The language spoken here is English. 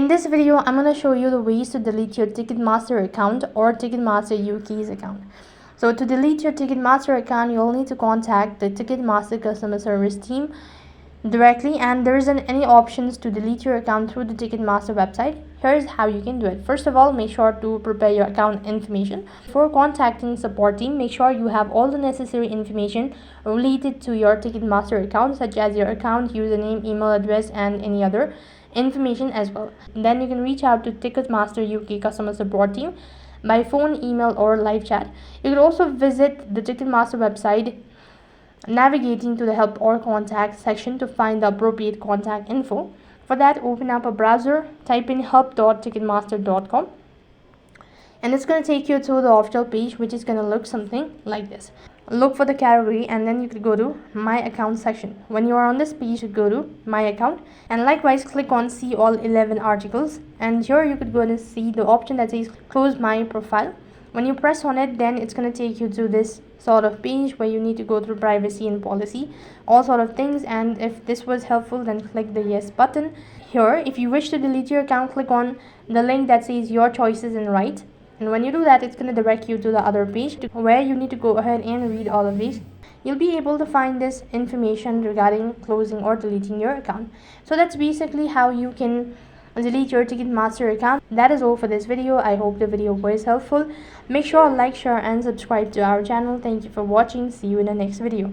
In this video, I'm going to show you the ways to delete your Ticketmaster account or Ticketmaster UK's account. So to delete your Ticketmaster account, you'll need to contact the Ticketmaster customer service team directly, and there isn't any options to delete your account through the Ticketmaster website. Here's how you can do it. First of all, make sure to prepare your account information. Before contacting support team, make sure you have all the necessary information related to your Ticketmaster account, such as your account username, email address, and any other information as well. Then you can reach out to Ticketmaster UK customer support team by phone, email, or live chat. You can also visit the Ticketmaster website, navigating to the help or contact section to find the appropriate contact info. For that, open up a browser, type in help.ticketmaster.com, and it's going to take you to the official page, which is going to look something like this. Look for the category, and then you could go to my account section. When you are on this page, you go to my account, and likewise click on see all 11 articles, and here you could go and see the option that says close my profile. When you press on it, then it's going to take you to this sort of page where you need to go through privacy and policy, all sort of things. And if this was helpful, then click the yes button. Here, if you wish to delete your account, click on the link that says your choices and right, and when you do that, it's going to direct you to the other page where you need to go ahead and read all of these. You'll be able to find this information regarding closing or deleting your account. So that's basically how you can delete your Ticketmaster account. That is all for this video. I hope the video was helpful. Make sure to like, share, and subscribe to our channel. Thank you for watching. See you in the next video.